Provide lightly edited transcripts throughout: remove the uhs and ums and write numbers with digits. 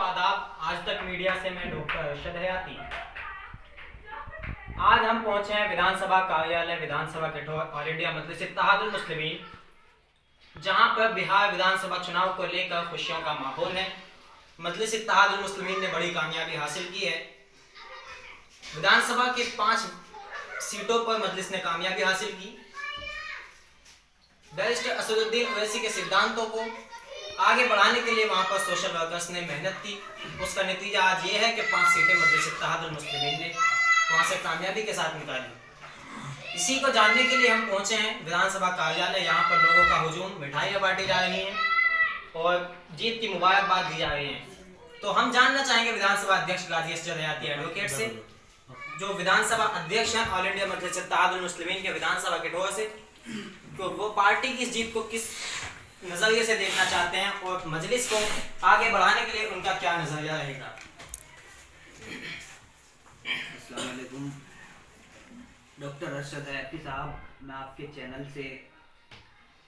आदाब। आज तक मीडिया से मैं डॉक्टर अरशद हयाती। आज हम पहुंचे हैं विधानसभा कार्यालय विधानसभा कठौर ऑल इंडिया मजलिस इत्तेहादुल मुस्लिमीन, जहां पर बिहार विधानसभा चुनाव को लेकर खुशियों का माहौल है। मजलिस इत्तेहादुल मुस्लिमीन ने बड़ी कामयाबी हासिल की है। विधानसभा के 5 सीटों पर मजलिस ने कामयाबी हासिल की। बैरिस्टर असदुद्दीन ओवैसी के सिद्धांतों को आगे बढ़ाने के लिए वहां पर सोशल वर्कर्स ने मेहनत की। उसका नतीजा आज ये है कि 5 सीटें मजलिस इत्तेहादुल मुस्लिमीन ने वहां से कामयाबी के साथ निकाली। इसी को जानने के लिए हम पहुंचे हैं विधानसभा कार्यालय। यहाँ पर लोगों का हुजूम, मिठाइयाँ बांटी जा रही हैं और जीत की मुबारकबाद दी जा रही है। तो हम जानना चाहेंगे विधानसभा अध्यक्ष गाजी असजद हयाती एडवोकेट से, जो विधानसभा अध्यक्ष हैं ऑल इंडिया मजलिस इत्तेहादुल मुस्लिमीन के विधानसभा कठौर से, तो वो पार्टी की इस जीत को किस नजरिए से देखना चाहते हैं और मजलिस को आगे बढ़ाने के लिए उनका क्या नजरिया रहेगा। अस्सलाम वालेकुम डॉक्टर अरशद हयाती साहब, मैं आपके चैनल से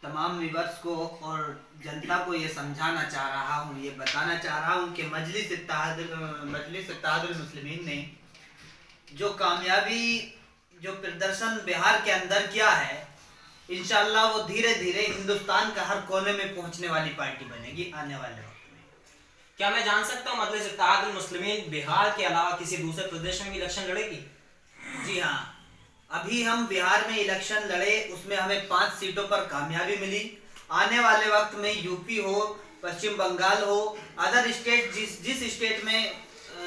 तमाम व्यूअर्स को और जनता को ये समझाना चाह रहा हूँ, ये बताना चाह रहा हूँ कि मजलिस इत्तेहादुल मुस्लिमीन ने जो कामयाबी, जो प्रदर्शन बिहार के अंदर किया है, इंशाअल्लाह वो धीरे धीरे हिंदुस्तान का हर कोने में पहुंचने वाली पार्टी बनेगी आने वाले वक्त में। क्या मैं जान सकता हूँ मजलिस इत्तेहादुल मुस्लिमीन बिहार के अलावा किसी दूसरे प्रदेश में भी इलेक्शन लड़ेगी? जी हाँ, अभी हम बिहार में इलेक्शन लड़े, उसमें हमें 5 सीटों पर कामयाबी मिली। आने वाले वक्त में यूपी हो, पश्चिम बंगाल हो, अदर स्टेट, जिस स्टेट में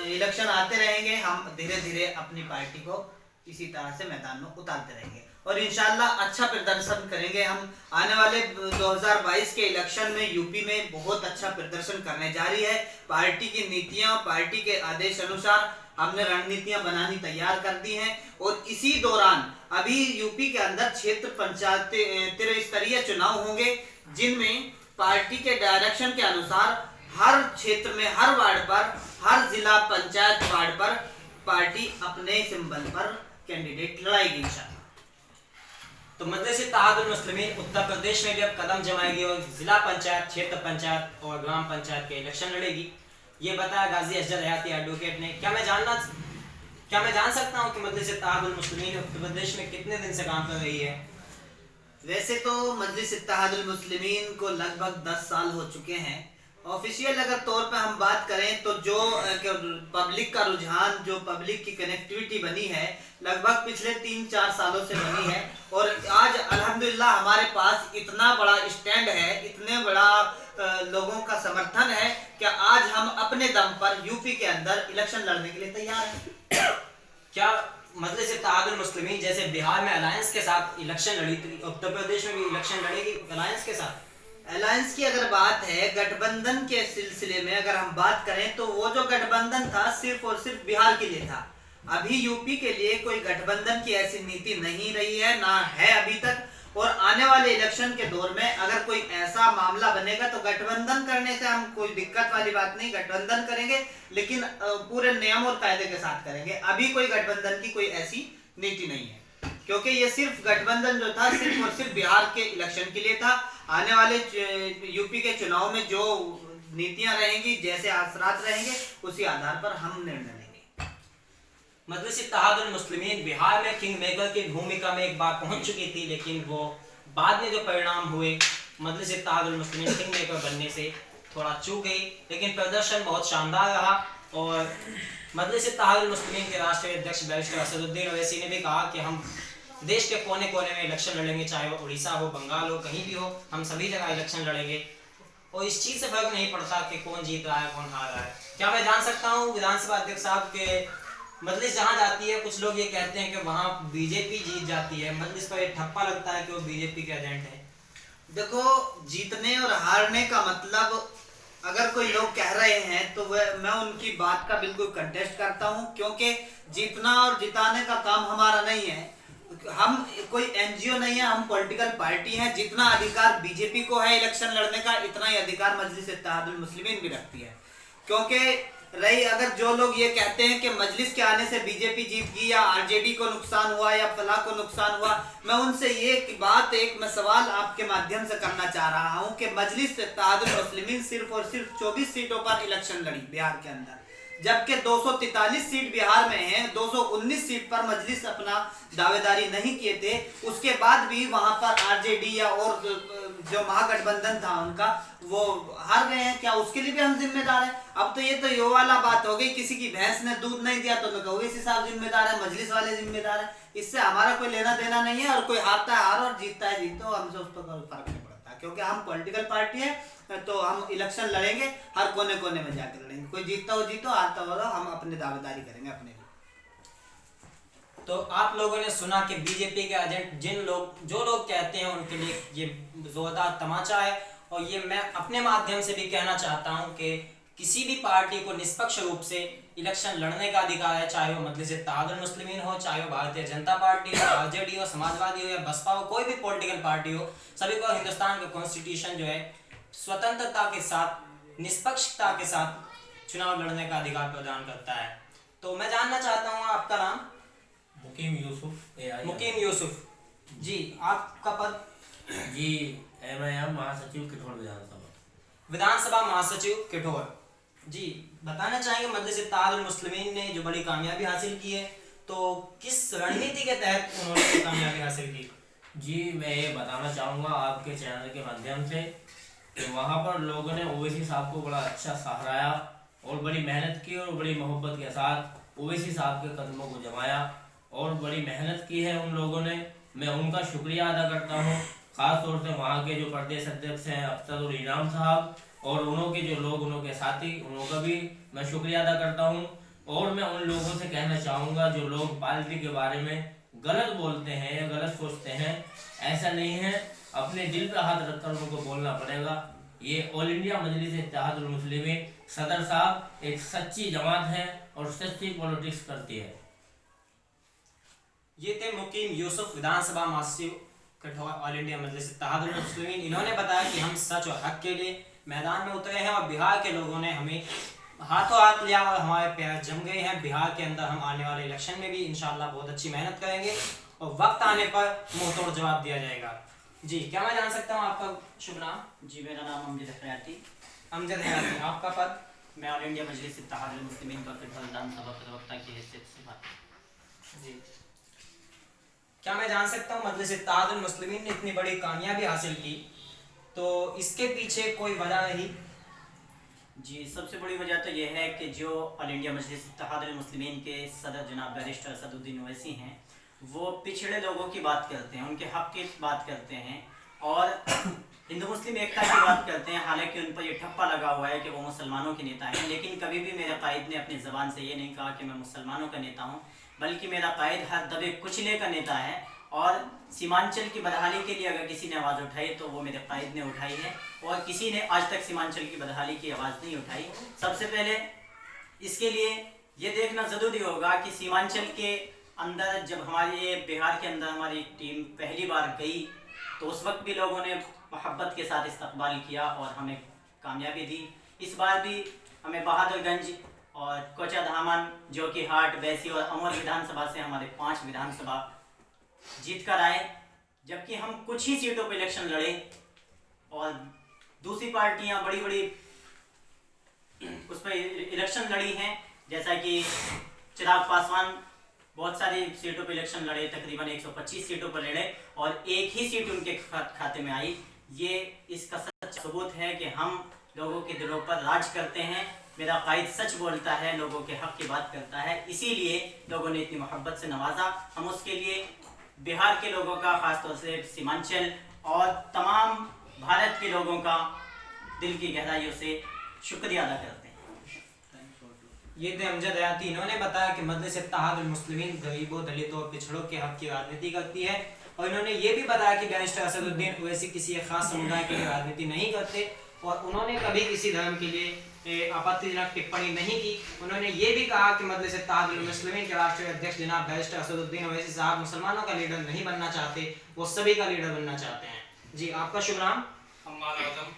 इलेक्शन आते रहेंगे, हम धीरे धीरे अपनी पार्टी को इसी तरह से मैदान में उतारते रहेंगे और इंशाल्लाह अच्छा प्रदर्शन करेंगे। हम आने वाले 2022 के इलेक्शन में यूपी में बहुत अच्छा प्रदर्शन करने जा रही है। पार्टी की नीतियां, पार्टी के आदेश अनुसार हमने रणनीतियां बनानी तैयार कर दी हैं और इसी दौरान अभी यूपी के अंदर क्षेत्र पंचायत त्रिस्तरीय चुनाव होंगे, जिनमें पार्टी के डायरेक्शन के अनुसार हर क्षेत्र में, हर वार्ड पर, हर जिला पंचायत वार्ड पर पार्टी अपने सिंबल पर कैंडिडेट लड़ाएगी इंशाल्लाह। तो मजलिस इत्तेहादुल मुस्लिमीन उत्तर प्रदेश में भी अब कदम जमाएगी और जिला पंचायत, क्षेत्र पंचायत और ग्राम पंचायत के इलेक्शन लड़ेगी। ये बताया गाजी असजद हयाती एडवोकेट ने। क्या मैं जान सकता हूँ कि मजलिस इत्तेहादुल मुस्लिमीन उत्तर प्रदेश में कितने दिन से काम कर रही है? वैसे तो मजलिस इत्तेहादुल मुस्लिमीन को लगभग 10 साल हो चुके हैं। ऑफिशियल अगर तौर पर हम बात करें तो जो पब्लिक का रुझान, जो पब्लिक की कनेक्टिविटी बनी है, लगभग पिछले 3-4 सालों से बनी है और आज अल्हम्दुलिल्लाह हमारे पास इतना बड़ा स्टैंड है, इतने बड़ा लोगों का समर्थन है कि आज हम अपने दम पर यूपी के अंदर इलेक्शन लड़ने के लिए तैयार हैं। क्या मजलिस इत्तेहादुल मुस्लिमीन जैसे बिहार में अलायंस के साथ इलेक्शन लड़ी, उत्तर प्रदेश में भी इलेक्शन लड़ेगी अलायंस के साथ? अलायंस की अगर बात है, गठबंधन के सिलसिले में अगर हम बात करें तो वो जो गठबंधन था सिर्फ और सिर्फ बिहार के लिए था। अभी यूपी के लिए कोई गठबंधन की ऐसी नीति नहीं रही है, ना है अभी तक। और आने वाले इलेक्शन के दौर में अगर कोई ऐसा मामला बनेगा तो गठबंधन करने से हम कोई दिक्कत वाली बात नहीं, गठबंधन करेंगे लेकिन पूरे नियम और कायदे के साथ करेंगे। अभी कोई गठबंधन की कोई ऐसी नीति नहीं है, क्योंकि ये सिर्फ गठबंधन जो था सिर्फ और सिर्फ बिहार के इलेक्शन के लिए था। आने वाले यूपी के चुनाव में जो नीतियां रहेंगी, जैसे असरात रहेंगे, उसी आधार पर हम निर्णय लेंगे। मजलिस इत्तेहादुल मुस्लिमीन बिहार में किंग मेकर की भूमिका में एक बार पहुंच चुकी थी, लेकिन वो बाद में जो परिणाम हुए, मजलिस इत्तेहादुल मुस्लिमीन किंग मेकर बनने से थोड़ा चूक गई, लेकिन प्रदर्शन बहुत शानदार रहा। और मजलिस इत्तेहादुल मुस्लिमीन के राष्ट्रीय अध्यक्ष बैरिस्टर असदुद्दीन ओवैसी ने भी कहा कि हम देश के कोने कोने में इलेक्शन लड़ेंगे, चाहे वो उड़ीसा हो, बंगाल हो, कहीं भी हो, हम सभी जगह इलेक्शन लड़ेंगे और इस चीज़ से फर्क नहीं पड़ता कि कौन जीत रहा है, कौन हार रहा है। क्या मैं जान सकता हूँ विधानसभा अध्यक्ष साहब के मजलिस जहाँ जाती है, कुछ लोग ये कहते हैं कि वहाँ बीजेपी जीत जाती है, मजलिस पर एक ठप्पा लगता है कि वो बीजेपी के एजेंट है? देखो, जीतने और हारने का मतलब अगर कोई लोग कह रहे हैं तो मैं उनकी बात का बिल्कुल कंटेस्ट करता हूं, क्योंकि जीतना और जिताने का काम हमारा नहीं है। हम कोई एनजीओ नहीं है, हम पॉलिटिकल पार्टी हैं। जितना अधिकार बीजेपी को है इलेक्शन लड़ने का, इतना ही अधिकार मजलिस इत्तेहादुल मुस्लिमीन भी रखती है, क्योंकि रही अगर जो लोग ये कहते हैं कि मजलिस के आने से बीजेपी जीत गई या आरजेडी को नुकसान हुआ या फला को नुकसान हुआ, मैं उनसे ये बात मैं सवाल आपके माध्यम से करना चाह रहा हूं कि मजलिस इत्तेहादुल मुस्लिमीन सिर्फ और सिर्फ 24 सीटों पर इलेक्शन लड़ी बिहार के अंदर, जबकि 243 सीट बिहार में हैं, 219 सीट पर मजलिस अपना दावेदारी नहीं किए थे। उसके बाद भी वहां पर आरजेडी या और जो महागठबंधन था उनका वो हार गए हैं। क्या उसके लिए भी हम जिम्मेदार हैं? अब तो ये तो यो वाला बात हो गई, किसी की भैंस ने दूध नहीं दिया तो मैं कहूँ इसी साहब जिम्मेदार है, मजलिस वाले जिम्मेदार है। इससे हमारा कोई लेना देना नहीं है, और कोई हारता है हार और जीतता है जीत, तो हमसे उस पर कोई फर्क नहीं पड़ता, क्योंकि हम पॉलिटिकल पार्टी है तो हम इलेक्शन लड़ेंगे, हर कोने कोने में जाकर लड़ेंगे। कोई जीतता हो जीतो, हारता हो हम अपनी दावेदारी करेंगे अपने लिए। तो आप लोगों ने सुना कि बीजेपी के एजेंट जो लोग कहते हैं उनके लिए ये जोरदार तमाचा है। और ये मैं अपने माध्यम से भी कहना चाहता हूं कि किसी भी पार्टी को निष्पक्ष रूप से इलेक्शन लड़ने का अधिकार है, चाहे वो मजलिस इत्तेहादुल मुस्लिमीन हो, चाहे वो भारतीय जनता पार्टी हो, आरजेडी हो, समाजवादी हो या बसपा हो, कोई भी पॉलिटिकल पार्टी हो, सभी को हिंदुस्तान का कॉन्स्टिट्यूशन जो है स्वतंत्रता के साथ, निष्पक्षता के साथ चुनाव लड़ने का अधिकार प्रदान करता है। तो मैं जानना चाहता हूँ आपका नाम? मुकीम यूसुफ। मुकीम यूसुफ जी, आपका पद? जी एमआईएम महासचिव किठौर विधानसभा महासचिव किठौर जी। बताना चाहेंगे मजलिस इत्तेहादुल मुस्लिमीन ने जो बड़ी कामयाबी हासिल की है, तो किस रणनीति के तहत उन्होंने ये कामयाबी हासिल की? जी मैं ये बताना चाहूँगा आपके चैनल के माध्यम से कि वहाँ पर लोगों ने ओवैसी साहब को बड़ा अच्छा सराहाया और बड़ी मेहनत की और बड़ी मोहब्बत के साथ ओवैसी साहब के कदमों को जमाया और बड़ी मेहनत की है उन लोगों ने। मैं उनका शुक्रिया अदा करता हूँ, ख़ास तौर से वहाँ के जो प्रदेश अध्यक्ष हैं अफसर इनाम साहब और उन्होंने जो लोग उनके साथी, उनका भी मैं शुक्रिया अदा करता हूँ। और मैं उन लोगों से कहना चाहूँगा जो लोग पार्टी के बारे में गलत बोलते हैं या गलत सोचते हैं, ऐसा नहीं है, अपने दिल पे हाथ रखकर उनको बोलना पड़ेगा। ये ऑल इंडिया मजलिस इत्तेहादुल मुस्लिमीन सदर साहब एक सच्ची जमात है और सच्ची पॉलिटिक्स करती है। ये थे मुकीम यूसुफ, विधानसभा महासचिव कठौर, ऑल इंडिया मजलिस इत्तेहादुल मुस्लिमीन। इन्होंने बताया कि हम सच और हक के लिए मैदान में उतरे हैं और बिहार के लोगों ने हमें हाथों हाथ लिया और हमारे पैर जम गए हैं। बिहार के अंदर हम आने वाले इलेक्शन में भी इंशाल्लाह बहुत अच्छी मेहनत करेंगे और वक्त आने पर मुंह तोड़ जवाब दिया जाएगा। जी, क्या मैं जान सकता हूँ आपका शुभ नाम? जी मेरा नाम अमजद हयाती। अमजद हयाती। आपका पद? मैं ऑल इंडिया मजलिस इत्तेहादुल मुस्लिमीन का विधानसभा प्रवक्ता की हैसियत से बात। जी, क्या मैं जान सकता हूँ मजलिस इत्तेहादुल मुस्लिमीन ने इतनी बड़ी कामयाबी हासिल की, तो इसके पीछे कोई वजह रही? जी सबसे बड़ी वजह तो यह है कि जो ऑल इंडिया मजलिस इत्तेहादुल मुस्लिमीन के सदर जनाब बैरिस्टर असदुद्दीन ओवैसी हैं, वो पिछड़े लोगों की बात करते हैं, उनके हक की बात करते हैं और हिंदू मुस्लिम एकता की बात करते हैं। हालांकि उन पर यह ठप्पा लगा हुआ है कि वो मुसलमानों के नेता हैं, लेकिन कभी भी मेरे कायद ने अपनी ज़बान से ये नहीं कहा कि मैं मुसलमानों का नेता हूँ, बल्कि मेरा कायद हर दबे कुचले का नेता है। और सीमांचल की बदहाली के लिए अगर किसी ने आवाज़ उठाई तो वो मेरे कायद ने उठाई है और किसी ने आज तक सीमांचल की बदहाली की आवाज़ नहीं उठाई। सबसे पहले इसके लिए ये देखना ज़रूरी होगा कि सीमांचल के अंदर जब हमारे बिहार के अंदर हमारी टीम पहली बार गई तो उस वक्त भी लोगों ने मोहब्बत के साथ इस्तकबाल किया और हमें कामयाबी दी। इस बार भी हमें बहादुरगंज और कोचा धामन, जो कि हाट, बैसी और अमर विधानसभा से हमारे 5 विधानसभा जीत कर आए, जबकि हम कुछ ही सीटों पर इलेक्शन लड़े और दूसरी पार्टियां बड़ी बड़ी उस पर इलेक्शन लड़ी हैं। जैसा कि चिराग पासवान बहुत सारी सीटों पर इलेक्शन लड़े, तकरीबन 125 सीटों पर लड़े और एक ही सीट उनके खाते में आई। ये इसका सच्चा सबूत है कि हम लोगों के दिलों पर राज करते हैं। मेरा कायद सच बोलता है, लोगों के हक की बात करता है, इसीलिए लोगों ने इतनी मोहब्बत से नवाजा। हम उसके लिए बिहार के लोगों का, खासतौर से सीमांचल और तमाम भारत के लोगों का दिल की गहराइयों से शुक्रिया अदा करते हैं। ये थे अमजद हयाती। इन्होंने बताया कि मजलिस इत्तेहादुल मुस्लिमीन गरीबों, दलितों और पिछड़ों के हक की राजनीति करती है और इन्होंने ये भी बताया कि बैरिस्टर असदुद्दीन ओवैसी किसी एक खास समुदाय के लिए राजनीति नहीं करते और उन्होंने कभी किसी धर्म के लिए आपत्तिजनक टिप्पणी नहीं की। उन्होंने ये भी कहा कि मजलिस इत्तेहादुल मुस्लिमीन के राष्ट्रीय अध्यक्ष जनाब बैरिस्टर असदुद्दीन ओवैसी साहब मुसलमानों का लीडर नहीं बनना चाहते, वो सभी का लीडर बनना चाहते हैं। जी, आपका शुभ नाम? हम्माद आजम।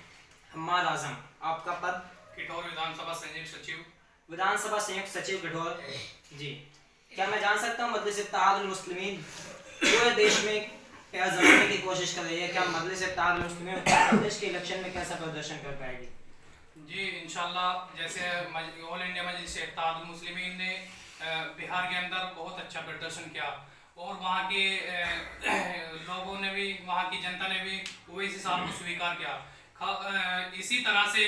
हम्माद आजम। आपका पद? किठौर विधानसभा संयुक्त सचिव। विधानसभा संयुक्त सचिव कठोर जी, क्या मैं जान सकता हूँ मजलिस इत्तेहादुल मुस्लिमीन पूरे देश में क्या जमाने की कोशिश कर रही है? क्या मजलिस इत्तेहादुल मुस्लिमीन उत्तर प्रदेश के इलेक्शन में कैसा प्रदर्शन कर पाएगी? जी इंशाल्लाह, जैसे ऑल इंडिया मजलिस इत्तेहादुल मुस्लिमीन ने बिहार के अंदर बहुत अच्छा प्रदर्शन किया और वहाँ के लोगों ने भी, वहाँ की जनता ने भी ओवैसी साहब को स्वीकार किया। इसी तरह से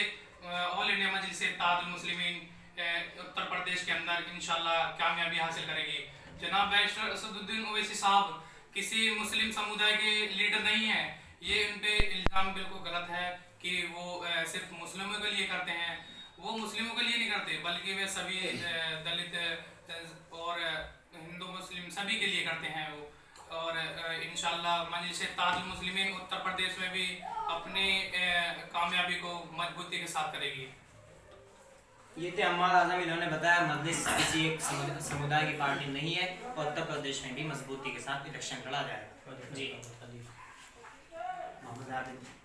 ऑल इंडिया मजलिस इत्तेहादुल मुस्लिमीन उत्तर प्रदेश के अंदर इंशाल्लाह कामयाबी हासिल करेगी। जनाब बैरिस्टर असदुद्दीन ओवैसी साहब किसी मुस्लिम समुदाय के लीडर नहीं है। ये उन पे इल्ज़ाम बिल्कुल गलत है कि वो सिर्फ मुस्लिमों के लिए करते हैं। वो मुस्लिमों के लिए नहीं करते, बल्कि वे सभी दलित और हिंदू मुस्लिम सभी के लिए करते हैं वो। और इंशाल्लाह मजलिस इत्तेहादुल मुस्लिमीन उत्तर प्रदेश में भी अपनी कामयाबी को मजबूती के साथ करेगी। ये थे अम्मार आजम, इन्होंने बताया मजलिस किसी एक समुदाय की पार्टी नहीं है और उत्तर प्रदेश में भी मजबूती के साथ इलेक्शन लड़ा जाएगा। जी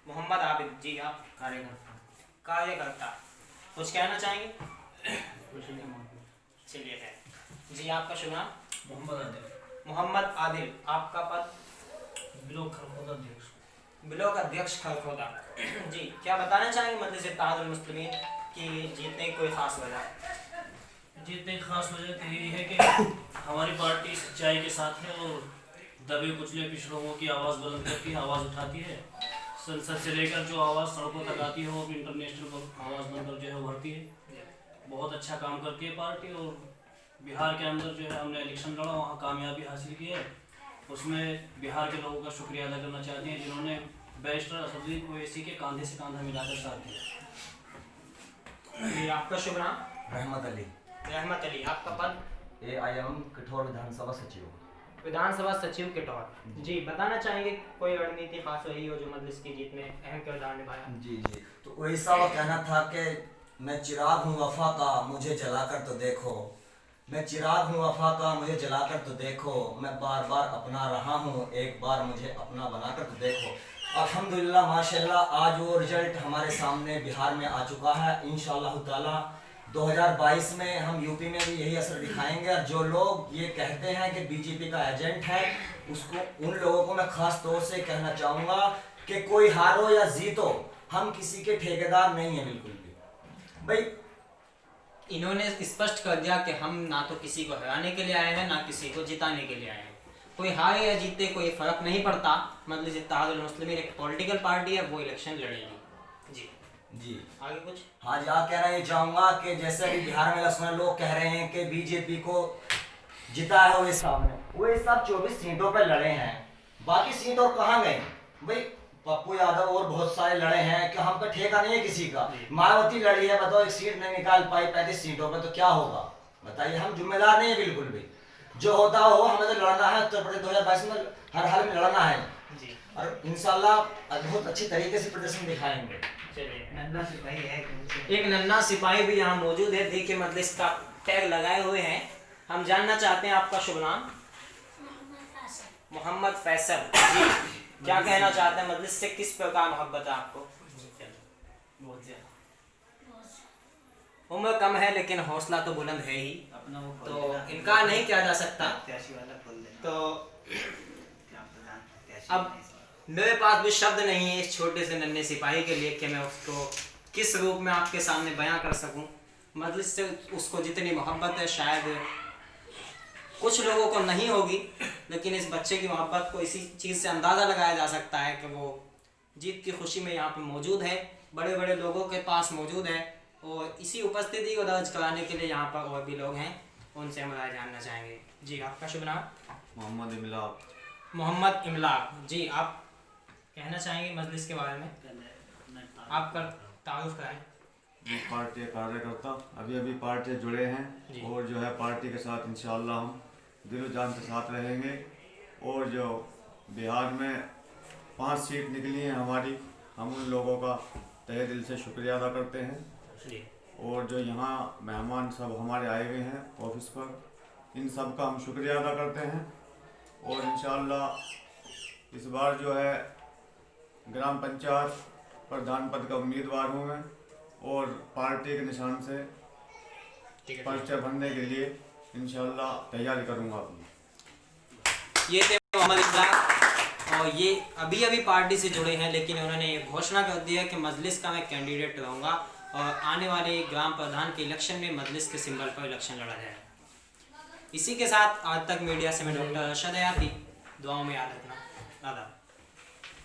मोहम्मद आबिद जी, आप कार्यकर्ता कुछ कहना चाहेंगे? चलिए है जी, आपका शुभ नाम? मोहम्मद आदिल, आपका पद? ब्लॉक अध्यक्ष खलखोदा जी, क्या बताना चाहेंगे मजलिस इत्तेहादुल मुस्लिमीन की जीतने की कोई खास वजह? जीतने की खास वजह तो यही है कि हमारी पार्टी सच्चाई के साथ है और दबे कुचले पिछड़ों की आवाज़ बुलंद करती है, आवाज़ उठाती है। संसद से लेकर जो आवाज़ सड़कों तक आती है वो इंटरनेशनल आवाज़ बनकर जो है उभरती है। बहुत अच्छा काम करती है पार्टी और बिहार के अंदर जो है हमने इलेक्शन लड़ा, वहाँ कामयाबी हासिल की है। उसमें बिहार के लोगों का शुक्रिया अदा करना चाहते हैं जिन्होंने बैरिस्टर असदुद्दीन ओवैसी के कंधे से कंधा मिलाकर साथ दिया। जी, आपका शुभ नाम? रहमत अली, रहमत अली, आपका पद? AIM कठोर विधानसभा सचिव। विधानसभा सचिव किटौर जी, बताना चाहेंगे कोई रणनीति खास रही हो जो मजलिस की जीत में अहम किरदार निभाया? जी जी, तो वैसा वो कहना था कि मैं चिराग हूँ वफा का, मुझे जलाकर तो देखो। मैं चिराग हूँ वफा का, मुझे जलाकर तो देखो। मैं बार बार अपना रहा हूँ, एक बार मुझे अपना बनाकर तो देखो। अल्हम्दुलिल्लाह माशाल्लाह आज वो रिजल्ट हमारे सामने बिहार में आ चुका है। इंशाअल्लाह ताला 2022 में हम यूपी में भी यही असर दिखाएंगे। और जो लोग ये कहते हैं कि बीजेपी का एजेंट है, उसको उन लोगों को मैं खास तौर से कहना चाहूँगा कि कोई हारो या जीतो, हम किसी के ठेकेदार नहीं है बिल्कुल भी। भाई इन्होंने स्पष्ट कर दिया कि हम ना तो किसी को हराने के लिए आए हैं ना किसी को जिताने के लिए आए हैं। कोई हारे या जीते कोई फर्क नहीं पड़ता। मजलिस इत्तेहादुल मुस्लिमीन एक पॉलिटिकल पार्टी है, वो इलेक्शन लड़ेगी। जी जी आगे कुछ? हाँ जी, आप कहना ये चाहूँगा कि जैसे अभी बिहार में इलेक्शन लोग कह रहे हैं कि बीजेपी को जिता है वो साहब ने, वो सब 24 सीटों पे लड़े हैं। बाकी सीट और कहाँ गए? भाई पप्पू यादव और बहुत सारे लड़े हैं कि हमका ठेका नहीं है किसी का। मायावती लड़ी है, बताओ एक सीट नहीं निकाल पाई 35 सीटों पे, तो क्या होगा बताइए? हम जिम्मेदार नहीं है बिल्कुल भी। जो होता हो, हमें तो लड़ना है उत्तर प्रदेश 2022 में, हर हाल में लड़ना है जी, और इंशाल्लाह बहुत अच्छी तरीके से प्रदर्शन दिखाएंगे। चलिए नन्ना सिपाही है एक नन्ना सिपाही भी यहाँ मौजूद है। देखिए मजलिस का टैग लगाए हुए हैं। हम जानना चाहते हैं आपका शुभ नाम? मोहम्मद फैसल जी, क्या कहना चाहते हैं मजलिस से किस प्रकार मोहब्बत है आपको? बहुत ज़्यादा। उम्र कम है लेकिन हौसला तो बुलंद है ही, अपना वो खोल तो देना। इनकार नहीं किया जा सकता। प्रत्याशी वाला खोल देना। तो ग्राम प्रधान प्रत्याशी अब मेरे पास भी शब्द नहीं है इस छोटे से नन्हे सिपाही के लिए कि मैं उसको किस रूप में आपके सामने बयां कर सकूं। मजलिस से उसको जितनी मोहब्बत है शायद कुछ लोगों को नहीं होगी, लेकिन इस बच्चे की मोहब्बत को इसी चीज़ से अंदाज़ा लगाया जा सकता है कि वो जीत की खुशी में यहाँ पे मौजूद है, बड़े बड़े लोगों के पास मौजूद है और इसी उपस्थिति को दर्ज कराने के लिए यहाँ पर और भी लोग हैं, उनसे हम राय जानना चाहेंगे। जी आपका शुभ नाम? मोहम्मद इमलाक। मोहम्मद इमलाक जी, आप कहना चाहेंगे मजलिस के बारे में? आपका तारुफ कराएं। पार्टी कार्यकर्ता अभी अभी पार्टी जुड़े हैं और जो है पार्टी के साथ इंशाअल्लाह हम दिलो जान के साथ रहेंगे। और जो बिहार में 5 सीट निकली हैं हमारी, हम उन लोगों का तहे दिल से शुक्रिया अदा करते हैं। और जो यहाँ मेहमान सब हमारे आए हुए हैं ऑफिस पर, इन सब का हम शुक्रिया अदा करते हैं। और इंशाअल्लाह इस बार जो है ग्राम पंचायत प्रधान पद का उम्मीदवार हूँ मैं और पार्टी के निशान से ठीक है। पर्चे भरने के लिए इंशाल्लाह तैयारी करूँगा अपनी। ये थे मोहम्मद इमरान और ये अभी अभी पार्टी से जुड़े हैं, लेकिन उन्होंने ये घोषणा कर दिया कि मजलिस का मैं कैंडिडेट रहूँगा और आने वाले ग्राम प्रधान के इलेक्शन में मजलिस के सिंबल पर इलेक्शन लड़ा जाएगा। इसी के साथ आज तक मीडिया से मैं डॉक्टर अरशद हयाती, दुआओं में याद रखना। आदाब।